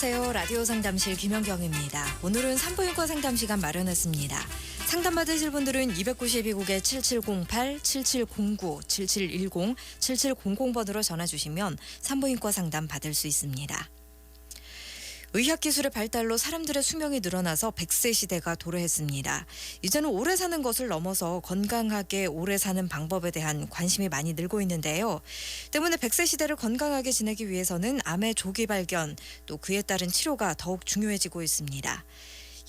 안녕하세요. 라디오 상담실 김현경입니다. 오늘은 산부인과 상담 시간 마련했습니다. 상담받으실 분들은 292국에 7708, 7709, 7710, 7700번으로 전화 주시면 산부인과 상담 받을 수 있습니다. 의학기술의 발달로 사람들의 수명이 늘어나서 100세 시대가 도래했습니다. 이제는 오래 사는 것을 넘어서 건강하게 오래 사는 방법에 대한 관심이 많이 늘고 있는데요. 때문에 100세 시대를 건강하게 지내기 위해서는 암의 조기 발견, 또 그에 따른 치료가 더욱 중요해지고 있습니다.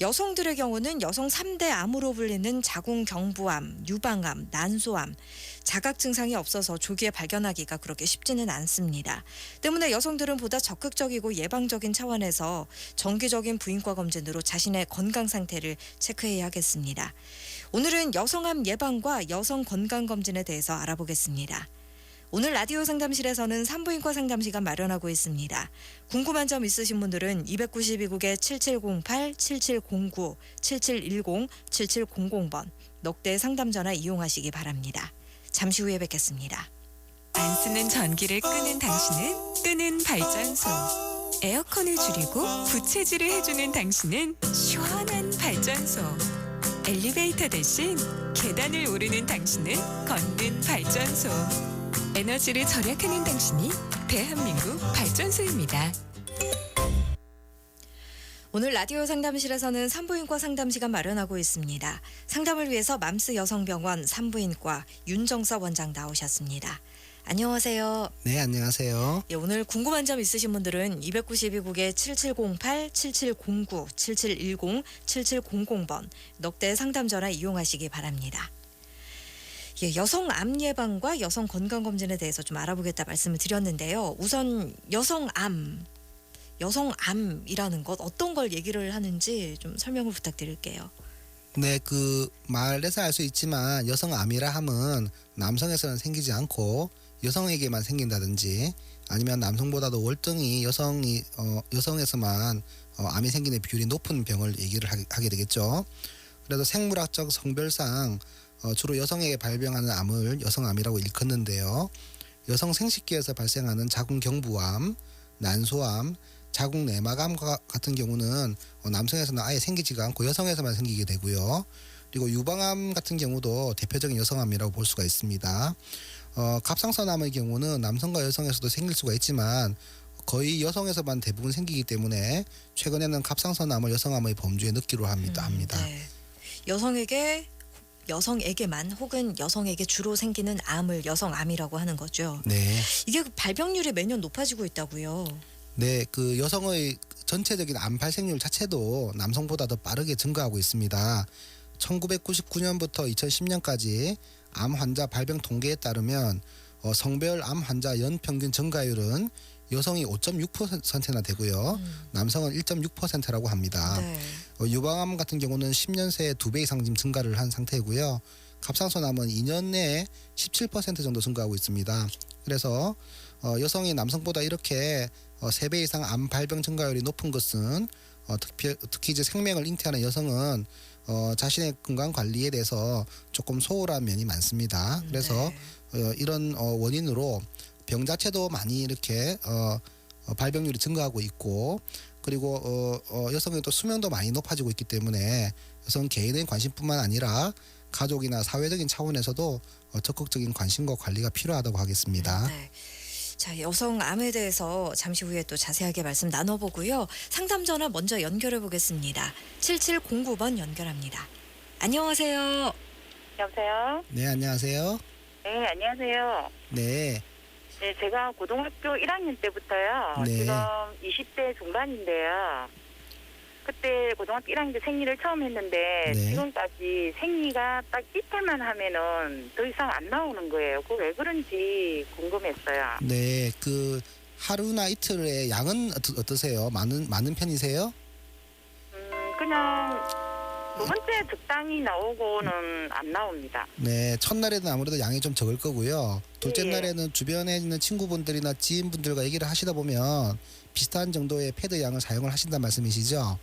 여성들의 경우는 여성 3대 암으로 불리는 자궁경부암, 유방암, 난소암, 자각 증상이 없어서 조기에 발견하기가 그렇게 쉽지는 않습니다. 때문에 여성들은 보다 적극적이고 예방적인 차원에서 정기적인 부인과 검진으로 자신의 건강 상태를 체크해야 하겠습니다. 오늘은 여성암 예방과 여성 건강검진에 대해서 알아보겠습니다. 오늘 라디오 상담실에서는 산부인과 상담 시간 마련하고 있습니다. 궁금한 점 있으신 분들은 292국에 7708, 7709, 7710, 7700번 넉대 상담 전화 이용하시기 바랍니다. 잠시 후에 뵙겠습니다. 안 쓰는 전기를 끄는 당신은 뜨는 발전소. 에어컨을 줄이고 부채질을 해주는 당신은 시원한 발전소. 엘리베이터 대신 계단을 오르는 당신은 걷는 발전소. 에너지를 절약하는 당신이 대한민국 발전소입니다. 오늘 라디오 상담실에서는 산부인과 상담 시간 마련하고 있습니다. 상담을 위해서 맘스 여성병원 산부인과 윤정서 원장 나오셨습니다. 안녕하세요. 네, 안녕하세요. 예, 오늘 궁금한 점 있으신 분들은 292국에 7708, 7709, 7710, 7700번 넉대 상담 전화 이용하시기 바랍니다. 예, 여성 암 예방과 여성 건강검진에 대해서 좀 알아보겠다 말씀을 드렸는데요. 우선 여성암이라는 것 어떤 걸 얘기를 하는지 좀 설명을 부탁드릴게요. 네, 그 말에서 알 수 있지만 여성암이라 함은 남성에서는 생기지 않고 여성에게만 생긴다든지 아니면 남성보다도 월등히 여성에서만 암이 생기는 비율이 높은 병을 얘기를 하게 되겠죠. 그래서 생물학적 성별상 주로 여성에게 발병하는 암을 여성암이라고 일컫는데요. 여성 생식기에서 발생하는 자궁경부암, 난소암, 자궁내막암 같은 경우는 남성에서는 아예 생기지가 않고 여성에서만 생기게 되고요. 그리고 유방암 같은 경우도 대표적인 여성암이라고 볼 수가 있습니다. 갑상선암의 경우는 남성과 여성에서도 생길 수가 있지만 거의 여성에서만 대부분 생기기 때문에 최근에는 갑상선암을 여성암의 범주에 넣기로 합니다. 네. 여성에게만 혹은 여성에게 주로 생기는 암을 여성암이라고 하는 거죠. 네. 이게 발병률이 매년 높아지고 있다고요. 네, 그 여성의 전체적인 암 발생률 자체도 남성보다 더 빠르게 증가하고 있습니다. 1999년부터 2010년까지 암 환자 발병 통계에 따르면 성별 암 환자 연평균 증가율은 여성이 5.6%나 되고요. 남성은 1.6%라고 합니다. 네. 유방암 같은 경우는 10년 새에 2배 이상 지금 증가를 한 상태고요. 갑상선암은 2년 내에 17% 정도 증가하고 있습니다. 그래서 여성이 남성보다 이렇게 3배 이상 암 발병 증가율이 높은 것은 특히 이제 생명을 잉태하는 여성은 자신의 건강 관리에 대해서 조금 소홀한 면이 많습니다. 그래서 이런 원인으로 병 자체도 많이 이렇게 발병률이 증가하고 있고 그리고 여성의 또 수명도 많이 높아지고 있기 때문에 여성 개인의 관심뿐만 아니라 가족이나 사회적인 차원에서도 적극적인 관심과 관리가 필요하다고 하겠습니다. 네. 자, 여성암에 대해서 잠시 후에 또 자세하게 말씀 나눠보고요. 상담 전화 먼저 연결해 보겠습니다. 7709번 연결합니다. 안녕하세요. 여보세요? 네, 안녕하세요. 네, 안녕하세요. 네. 네, 제가 고등학교 1학년 때부터요. 네. 지금 20대 중반인데요. 그때 고등학교 1학년 때 생리를 처음 했는데 네. 지금까지 생리가 딱 이틀만 하면은 더 이상 안 나오는 거예요. 그 왜 그런지 궁금했어요. 네, 그 하루나 이틀의 양은 어떠세요? 많은 편이세요? 그냥 두 번째 적당히 나오고는 안 나옵니다. 네, 첫날에는 아무래도 양이 좀 적을 거고요. 둘째 예. 날에는 주변에 있는 친구분들이나 지인분들과 얘기를 하시다 보면 비슷한 정도의 패드 양을 사용을 하신다는 말씀이시죠?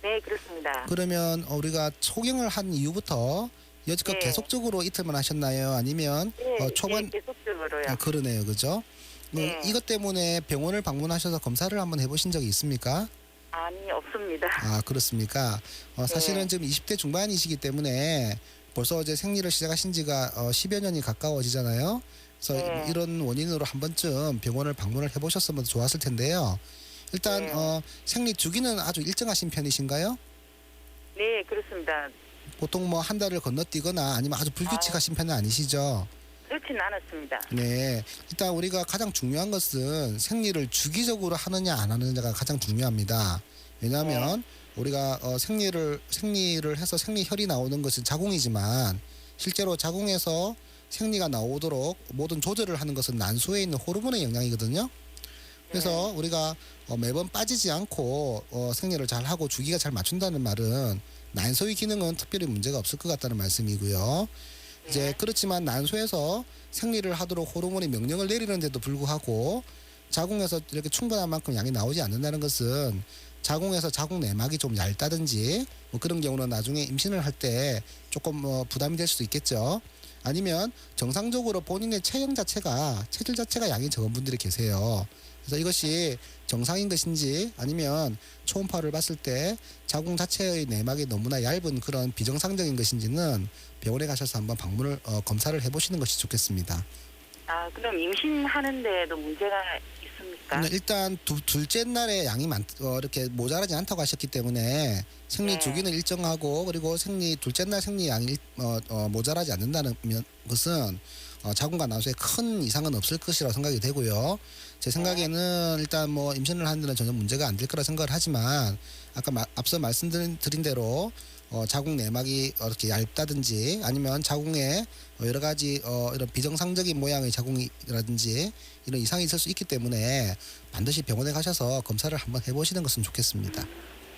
네, 그렇습니다. 그러면 우리가 초경을 한 이후부터 여지껏 네. 계속적으로 이틀만 하셨나요? 아니면 네, 초반 계속적으로요. 그러네요, 그죠? 네. 이것 때문에 병원을 방문하셔서 검사를 한번 해보신 적이 있습니까? 아니, 없습니다. 아, 그렇습니까? 사실은 네. 지금 20대 중반이시기 때문에 벌써 이제 생리를 시작하신 지가 10여 년이 가까워지잖아요. 그래서 네. 이런 원인으로 한 번쯤 병원을 방문을 해보셨으면 좋았을 텐데요. 일단 네. 생리 주기는 아주 일정하신 편이신가요? 네, 그렇습니다. 보통 뭐 한 달을 건너뛰거나 아니면 아주 불규칙하신 편은 아니시죠? 그렇진 않았습니다. 네. 일단 우리가 가장 중요한 것은 생리를 주기적으로 하느냐 안 하느냐가 가장 중요합니다. 왜냐하면 우리가 생리를 해서 생리혈이 나오는 것은 자궁이지만 실제로 자궁에서 생리가 나오도록 모든 조절을 하는 것은 난소에 있는 호르몬의 영향이거든요. 그래서 우리가 매번 빠지지 않고 생리를 잘 하고 주기가 잘 맞춘다는 말은 난소의 기능은 특별히 문제가 없을 것 같다는 말씀이고요. 이제 그렇지만 난소에서 생리를 하도록 호르몬이 명령을 내리는데도 불구하고 자궁에서 이렇게 충분한 만큼 양이 나오지 않는다는 것은 자궁에서 자궁 내막이 좀 얇다든지 뭐 그런 경우는 나중에 임신을 할 때 조금 부담이 될 수도 있겠죠. 아니면 정상적으로 본인의 체질 자체가 양이 적은 분들이 계세요. 그래서 이것이 정상인 것인지 아니면 초음파를 봤을 때 자궁 자체의 내막이 너무나 얇은 그런 비정상적인 것인지는 병원에 가셔서 한번 방문을 검사를 해보시는 것이 좋겠습니다. 아, 그럼 임신하는데도 문제가 있습니까? 일단 둘째 날에 양이 이렇게 모자라지 않다고 하셨기 때문에 생리 네. 주기는 일정하고 그리고 둘째 날 생리 양이 모자라지 않는다는 것은 자궁과 난소에 큰 이상은 없을 것이라고 생각이 되고요. 제 생각에는 일단 뭐 임신을 하는 데는 전혀 문제가 안 될 거라 생각을 하지만 아까 앞서 말씀드린 대로 자궁 내막이 이렇게 얇다든지 아니면 자궁에 여러 가지 이런 비정상적인 모양의 자궁이라든지 이런 이상이 있을 수 있기 때문에 반드시 병원에 가셔서 검사를 한번 해보시는 것은 좋겠습니다.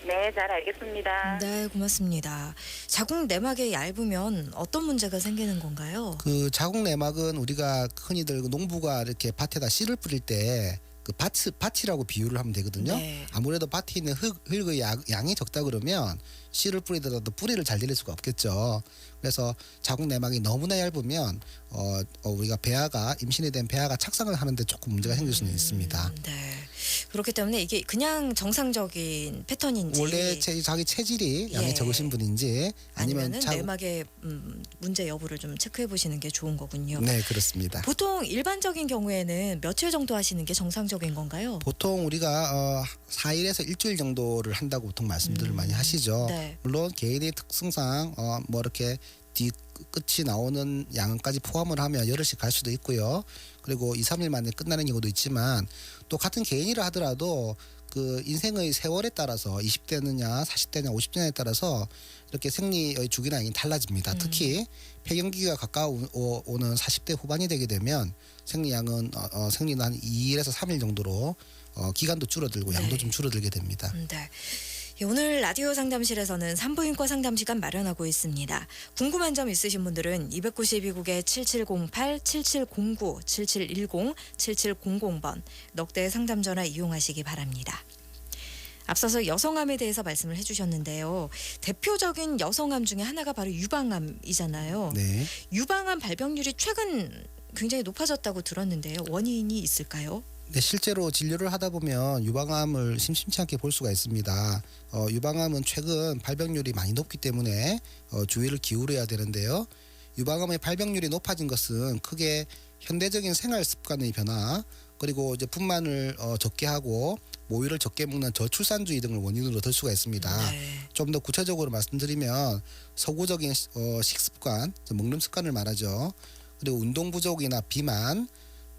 네, 잘 알겠습니다. 네, 고맙습니다. 자궁 내막이 얇으면 어떤 문제가 생기는 건가요? 그 자궁 내막은 우리가 흔히들 농부가 이렇게 밭에다 씨를 뿌릴 때 그 밭이라고 비유를 하면 되거든요. 네. 아무래도 밭에 있는 흙의 양이 적다 그러면 씨를 뿌리더라도 뿌리를 잘 내릴 수가 없겠죠. 그래서 자궁 내막이 너무나 얇으면 우리가 임신이 된 배아가 착상을 하는데 조금 문제가 생길 수는 있습니다. 네. 그렇기 때문에 이게 그냥 정상적인 패턴인지 원래 자기 체질이 양이 예. 적으신 분인지 아니면 아니면은 내막의 문제 여부를 좀 체크해 보시는 게 좋은 거군요. 네, 그렇습니다. 보통 일반적인 경우에는 며칠 정도 하시는 게 정상적인 건가요? 보통 우리가 4일에서 일주일 정도를 한다고 보통 말씀들을 많이 하시죠. 네. 물론 개인의 특성상 뭐 이렇게 뒤 끝이 나오는 양까지 포함을 하면 열흘씩 갈 수도 있고요. 그리고 2, 3일 만에 끝나는 경우도 있지만 또 같은 개인이라 하더라도 그 인생의 세월에 따라서 20대느냐 40대냐 50대냐에 따라서 이렇게 생리의 주기나 양이 달라집니다. 특히 폐경기가 가까워오는 40대 후반이 되게 되면 생리양은 생리는 한 2일에서 3일 정도로 기간도 줄어들고 양도 네. 좀 줄어들게 됩니다. 네. 예, 오늘 라디오 상담실에서는 산부인과 상담 시간 마련하고 있습니다. 궁금한 점 있으신 분들은 292국에 7708, 7709, 7710, 7700번 넉대 상담 전화 이용하시기 바랍니다. 앞서서 여성암에 대해서 말씀을 해주셨는데요. 대표적인 여성암 중에 하나가 바로 유방암이잖아요. 네. 유방암 발병률이 최근 굉장히 높아졌다고 들었는데요. 원인이 있을까요? 네, 실제로 진료를 하다 보면 유방암을 심심치 않게 볼 수가 있습니다. 유방암은 최근 발병률이 많이 높기 때문에 주의를 기울여야 되는데요. 유방암의 발병률이 높아진 것은 크게 현대적인 생활 습관의 변화, 그리고 이제 분만을 적게 하고 모유를 적게 먹는 저출산주의 등을 원인으로 들 수가 있습니다. 네. 좀 더 구체적으로 말씀드리면 서구적인 식습관, 먹는 습관을 말하죠. 그리고 운동 부족이나 비만,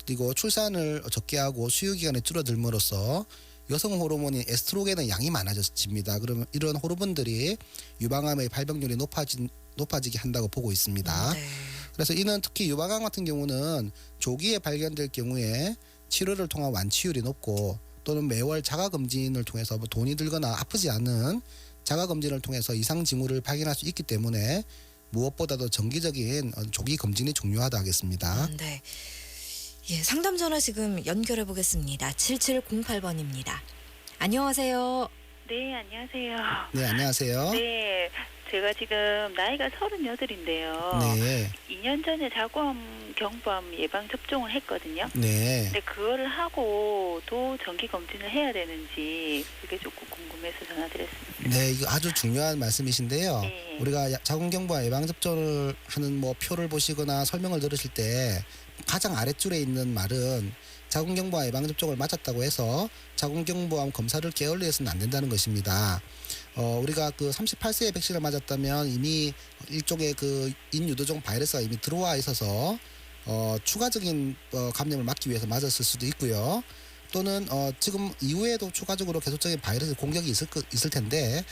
그리고 출산을 적게 하고 수유 기간이 줄어들므로써 여성 호르몬인 에스트로겐의 양이 많아집니다. 그러면 이런 호르몬들이 유방암의 발병률이 높아지게 한다고 보고 있습니다. 네. 그래서 이는 특히 유방암 같은 경우는 조기에 발견될 경우에 치료를 통한 완치율이 높고 또는 매월 자가검진을 통해서 뭐 돈이 들거나 아프지 않은 자가검진을 통해서 이상 징후를 발견할 수 있기 때문에 무엇보다도 정기적인 조기 검진이 중요하다 하겠습니다. 네. 예, 상담 전화 지금 연결해 보겠습니다. 7708번입니다. 안녕하세요. 네, 안녕하세요. 네, 안녕하세요. 네, 제가 지금 나이가 38인데요. 네. 2년 전에 자궁암, 경부암 예방 접종을 했거든요. 네. 근데 그거를 하고 도 정기 검진을 해야 되는지 그게 조금 궁금해서 전화드렸습니다. 네, 이거 아주 중요한 말씀이신데요. 네. 우리가 자궁경부암 예방접종을 하는 뭐 표를 보시거나 설명을 들으실 때 가장 아랫줄에 있는 말은 자궁경부암 예방접종을 맞았다고 해서 자궁경부암 검사를 게을리해서는 안 된다는 것입니다. 우리가 그 38세에 백신을 맞았다면 이미 일종의 그 인유도종 바이러스가 이미 들어와 있어서 추가적인 감염을 막기 위해서 맞았을 수도 있고요. 또는 지금 이후에도 추가적으로 계속적인 바이러스 공격이 있을 텐데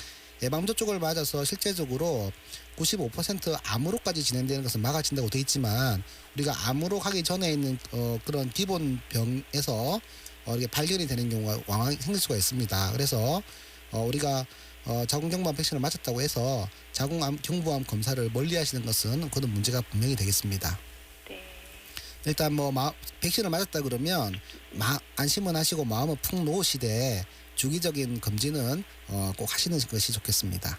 예방접종을 맞아서 실제적으로 95% 암으로까지 진행되는 것은 막아진다고 되어 있지만 우리가 암으로 가기 전에 있는 그런 기본 병에서 이렇게 발견이 되는 경우가 왕왕 생길 수가 있습니다. 그래서 우리가 자궁경부암 백신을 맞았다고 해서 자궁경부암 검사를 멀리하시는 것은 그런 문제가 분명히 되겠습니다. 네. 일단 뭐 백신을 맞았다 그러면 안심은 하시고 마음을 푹 놓으시되 주기적인 검진은 꼭 하시는 것이 좋겠습니다.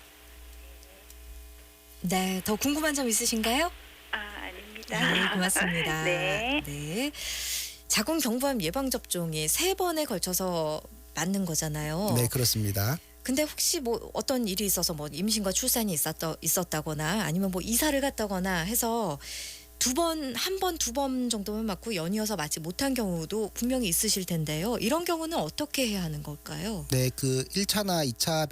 네, 더 궁금한 점 있으신가요? 아닙니다. 네, 고맙습니다. 네. 네. 자궁경부암 예방접종이 3번에 걸쳐서 맞는 거잖아요. 네, 그렇습니다. 근데 혹시 뭐 어떤 일이 있어서 뭐 임신과 출산이 있었다거나 아니면 뭐 이사를 갔다거나 해서 한 번, 두 번 정도만 맞고 연이어서 맞지 못한 경우도 분명히 있으실 텐데요. 이런 경우는 어떻게 해야 하는 걸까요? 네, 그 1차나 2차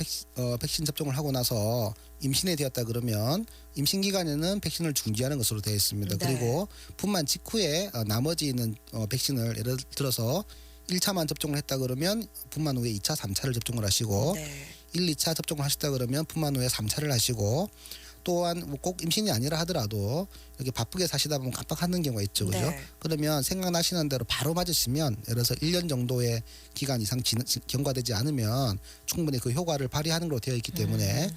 백신 접종을 하고 나서 임신이 되었다 그러면 임신 기간에는 백신을 중지하는 것으로 되어 있습니다. 네. 그리고 분만 직후에 나머지 있는 백신을 예를 들어서 1차만 접종을 했다 그러면 분만 후에 2차, 3차를 접종을 하시고 네. 1, 2차 접종을 하셨다 그러면 분만 후에 3차를 하시고 또한 뭐꼭 임신이 아니라 하더라도 이렇게 바쁘게 사시다 보면 깜빡하는 경우가 있죠. 그죠? 네. 그러면 생각나시는 대로 바로 맞으시면 예를 들어서 1년 정도의 기간 이상 경과되지 않으면 충분히 그 효과를 발휘하는 걸로 되어 있기 때문에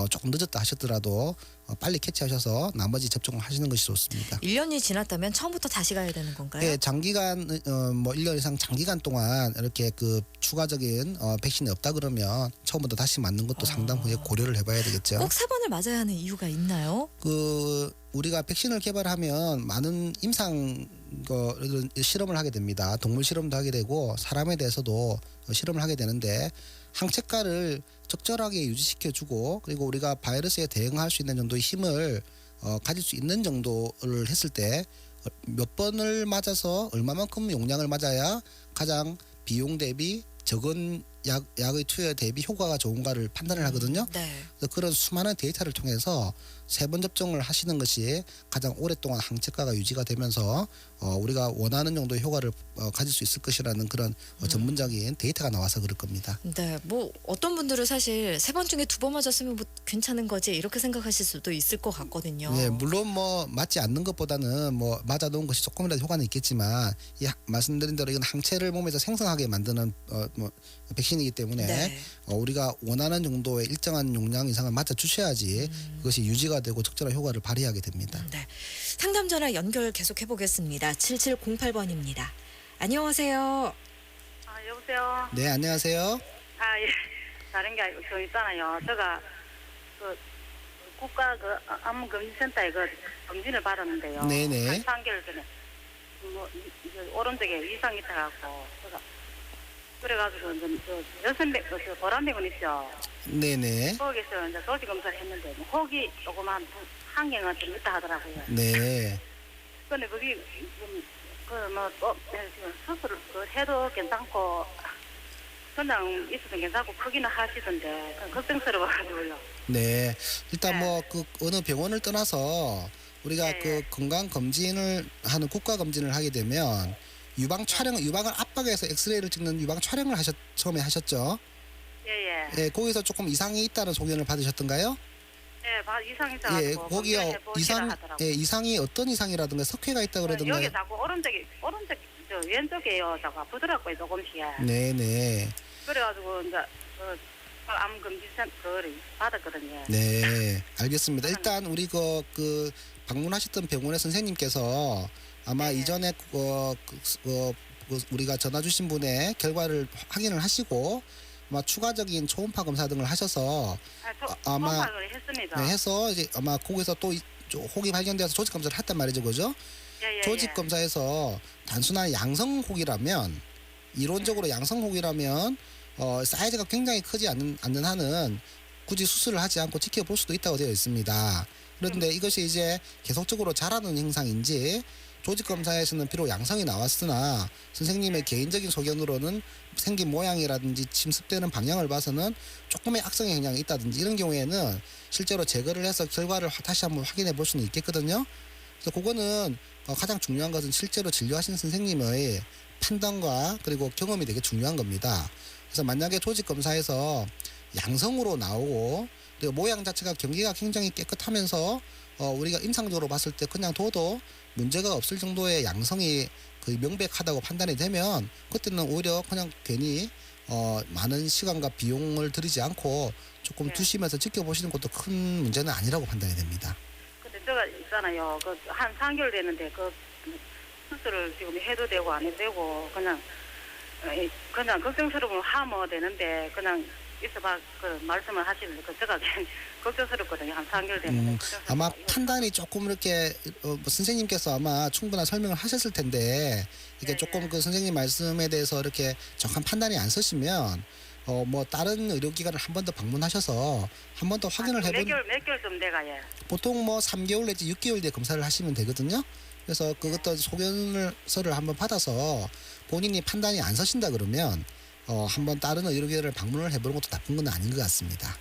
조금 늦었다 하셨더라도 빨리 캐치하셔서 나머지 접종을 하시는 것이 좋습니다. 1년이 지났다면 처음부터 다시 가야 되는 건가요? 네, 장기간 뭐 1년 이상 장기간 동안 이렇게 그 추가적인 백신이 없다 그러면 처음부터 다시 맞는 것도 상당 후에 고려를 해봐야 되겠죠. 꼭 3번을 맞아야 하는 이유가 있나요? 그 우리가 백신을 개발하면 많은 임상 실험을 하게 됩니다. 동물 실험도 하게 되고 사람에 대해서도 실험을 하게 되는데 항체가를 적절하게 유지시켜주고 그리고 우리가 바이러스에 대응할 수 있는 정도의 힘을 가질 수 있는 정도를 했을 때 몇 번을 맞아서 얼마만큼 용량을 맞아야 가장 비용 대비 적은 약의 투여 대비 효과가 좋은가를 판단을 하거든요. 네. 그래서 그런 수많은 데이터를 통해서 3번 접종을 하시는 것이 가장 오랫동안 항체가가 유지가 되면서 우리가 원하는 정도의 효과를 가질 수 있을 것이라는 그런 전문적인 데이터가 나와서 그럴 겁니다. 네, 뭐 어떤 분들은 사실 3번 중에 2번 맞았으면 뭐 괜찮은 거지 이렇게 생각하실 수도 있을 것 같거든요. 네, 물론 뭐 맞지 않는 것보다는 뭐 맞아놓은 것이 조금이라도 효과는 있겠지만 말씀드린 대로 이건 항체를 몸에서 생성하게 만드는 뭐 백신이기 때문에 네. 우리가 원하는 정도의 일정한 용량 이상을 맞아 주셔야지 그것이 유지가 되고 적절한 효과를 발휘하게 됩니다. 네. 상담 전화 연결 계속 해보겠습니다. 7708번입니다. 안녕하세요. 여보세요. 네, 안녕하세요. 예. 다른 게 아니고 저 있잖아요. 제가 그 국가 그 암검진센터에 그 검진을 받았는데요. 네네. 한 3개월 전에 뭐 이제 오른쪽에 이상이 있다갖고 제가 그래가지고 이제 여선배 그 보람병원 있죠. 네네. 거기서 이제 조직 검사를 했는데 뭐 혹이 조그만 한 개가 좀 있다 하더라고요. 네. 근데 거기 그뭐또 수술을 해도 괜찮고 그냥 있어도 괜찮고 크기는 하시던데 걱정스러워가지고요. 네. 일단 네. 뭐 그 어느 병원을 떠나서 우리가 네. 그 건강 검진을 하는 국가 검진을 하게 되면 유방을 압박해서 엑스레이를 찍는 유방 촬영을 처음에 하셨죠? 예예. 예, 거기서 조금 이상이 있다는 소견을 받으셨던가요? 예, 이상 있어가지고 예, 거기요 이상이 어떤 이상이라든가 석회가 있다 그러던가요? 여기 자꾸 오른쪽 저 왼쪽에요. 자꾸 아프더라고요 조금씩. 네네. 그래가지고 이제 암 검진센터 그거를 받았거든요. 네, 알겠습니다. 일단 우리 그 방문하셨던 병원의 선생님께서 아마 네. 이전에 우리가 전화 주신 분의 결과를 확인을 하시고 아마 추가적인 초음파 검사 등을 하셔서 아마 초음파를 했습니다. 네, 해서 이제 아마 거기서 또 혹이 발견돼서 조직 검사를 했단 말이죠, 그죠? 예, 예, 조직 예. 검사에서 단순한 양성 혹이라면 이론적으로 양성 혹이라면 사이즈가 굉장히 크지 않는 한은 굳이 수술을 하지 않고 지켜볼 수도 있다고 되어 있습니다. 그런데 이것이 이제 계속적으로 자라는 현상인지 조직 검사에서는 비록 양성이 나왔으나 선생님의 개인적인 소견으로는 생긴 모양이라든지 침습되는 방향을 봐서는 조금의 악성의 영향이 있다든지 이런 경우에는 실제로 제거를 해서 결과를 다시 한번 확인해 볼 수는 있겠거든요. 그래서 그거는 가장 중요한 것은 실제로 진료하시는 선생님의 판단과 그리고 경험이 되게 중요한 겁니다. 그래서 만약에 조직 검사에서 양성으로 나오고 그리고 모양 자체가 경계가 굉장히 깨끗하면서 우리가 임상적으로 봤을 때 그냥 둬도 문제가 없을 정도의 양성이 거의 명백하다고 판단이 되면 그때는 오히려 그냥 괜히 많은 시간과 비용을 들이지 않고 조금 네. 두시면서 지켜보시는 것도 큰 문제는 아니라고 판단이 됩니다. 근데 제가 있잖아요. 그 한 3개월 됐는데 그 수술을 지금 해도 되고 안 해도 되고 그냥 걱정스러우면 하면 되는데 그냥 있어봐 그 말씀을 하시는데 그 제가 걱정스럽거든요. 한 3개월 됐는데 아마 판단이 조금 이렇게 뭐 선생님께서 아마 충분한 설명을 하셨을 텐데 이게 네, 조금 네. 그 선생님 말씀에 대해서 이렇게 정확한 판단이 안 서시면 뭐 다른 의료기관을 한 번 더 방문하셔서 한 번 더 확인을 해보는 몇 개월 좀 돼가 예. 보통 뭐 3개월 내지 6개월 뒤에 검사를 하시면 되거든요. 그래서 그 어떤 소견서를 한번 받아서 본인이 판단이 안 서신다 그러면 한번 다른 의료기관을 방문을 해보는 것도 나쁜 건 아닌 것 같습니다.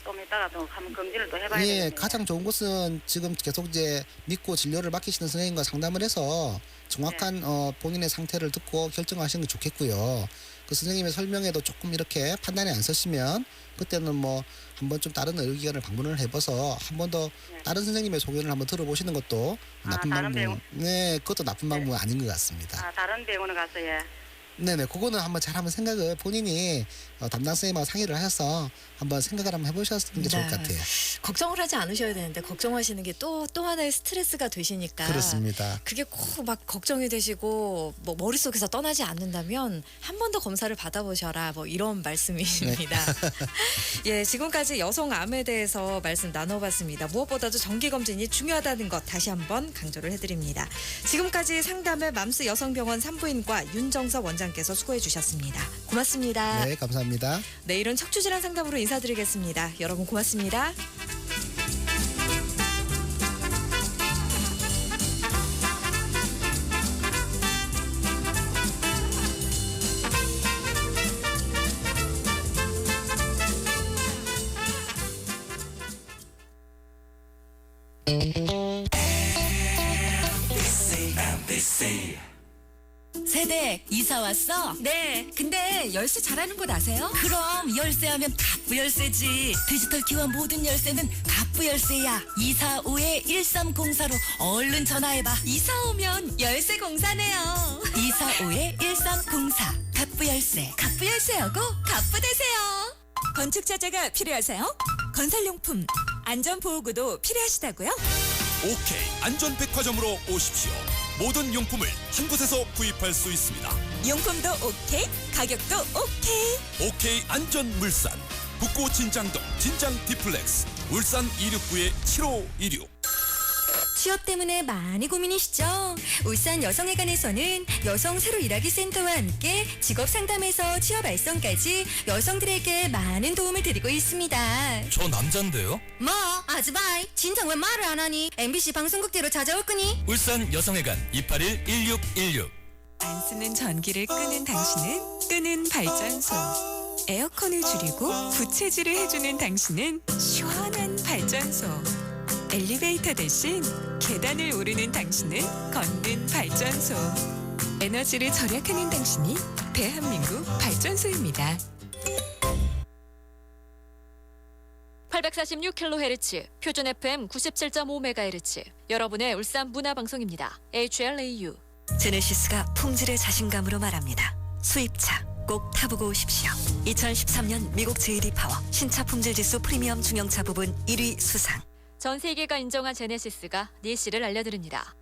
좀 이따가 또 한번 검진을 또 해봐야 예, 되겠네요. 가장 좋은 것은 지금 계속 이제 믿고 진료를 맡기시는 선생님과 상담을 해서 정확한 본인의 상태를 듣고 결정하시는 게 좋겠고요. 그 선생님의 설명에도 조금 이렇게 판단이 안 서시면 그때는 뭐 한번 좀 다른 의료기관을 방문을 해봐서 한 번 더 네. 다른 선생님의 소견을 한번 들어보시는 것도 나쁜 다른 방법. 네, 그것도 나쁜 방법은 아닌 것 같습니다. 다른 병원에 가서 예. 네네, 그거는 한번 잘 한번 생각을 본인이 담당 선생님하고 상의를 하셔서 한번 생각을 한번 해보셨으면 좋을 것 같아요. 걱정을 하지 않으셔야 되는데 걱정하시는 게 또 하나의 스트레스가 되시니까 그렇습니다. 그게 꼭 막 걱정이 되시고 뭐 머릿속에서 떠나지 않는다면 한 번 더 검사를 받아보셔라 뭐 이런 말씀이십니다. 예, 지금까지 여성암에 대해서 말씀 나눠봤습니다. 무엇보다도 정기검진이 중요하다는 것 다시 한번 강조를 해드립니다. 지금까지 상담의 맘스 여성병원 산부인과 윤정석 원장께서 수고해 주셨습니다. 고맙습니다. 네, 감사합니다. 내일은 척추질환 상담으로 인사드리겠습니다. 여러분 고맙습니다. 세대 이사 왔어? 네, 근데 열쇠 잘하는 곳 아세요? 그럼 열쇠하면 갑부 열쇠지. 디지털 키와 모든 열쇠는 갑부 열쇠야. 245-1304로 얼른 전화해봐. 이사 오면 열쇠 공사네요. 245-1304 갑부 열쇠. 갑부 열쇠하고 갑부 되세요. 건축 자재가 필요하세요? 건설용품, 안전보호구도 필요하시다고요? 오케이 안전백화점으로 오십시오. 모든 용품을 한 곳에서 구입할 수 있습니다. 용품도 오케이, 가격도 오케이. 오케이 안전물산 북구 진장동 진장 디플렉스 울산 269-7516. 취업 때문에 많이 고민이시죠? 울산 여성회관에서는 여성 새로 일하기 센터와 함께 직업 상담에서 취업 알선까지 여성들에게 많은 도움을 드리고 있습니다. 저 남잔데요? 뭐, 아즈바이, 진작 왜 말을 안 하니? MBC 방송국대로 찾아올 거니? 울산 여성회관 281-1616. 안 쓰는 전기를 끄는 당신은 끄는 발전소. 에어컨을 줄이고 부채질을 해주는 당신은 시원한 발전소. 엘리베이터 대신 계단을 오르는 당신은 걷는 발전소. 에너지를 절약하는 당신이 대한민국 발전소입니다. 846kHz, 표준 FM 97.5MHz. 여러분의 울산 문화방송입니다. HLAU. 제네시스가 품질의 자신감으로 말합니다. 수입차 꼭 타보고 오십시오. 2013년 미국 JD 파워 신차 품질 지수 프리미엄 중형차 부분 1위 수상. 전 세계가 인정한 제네시스가 니시를 알려드립니다.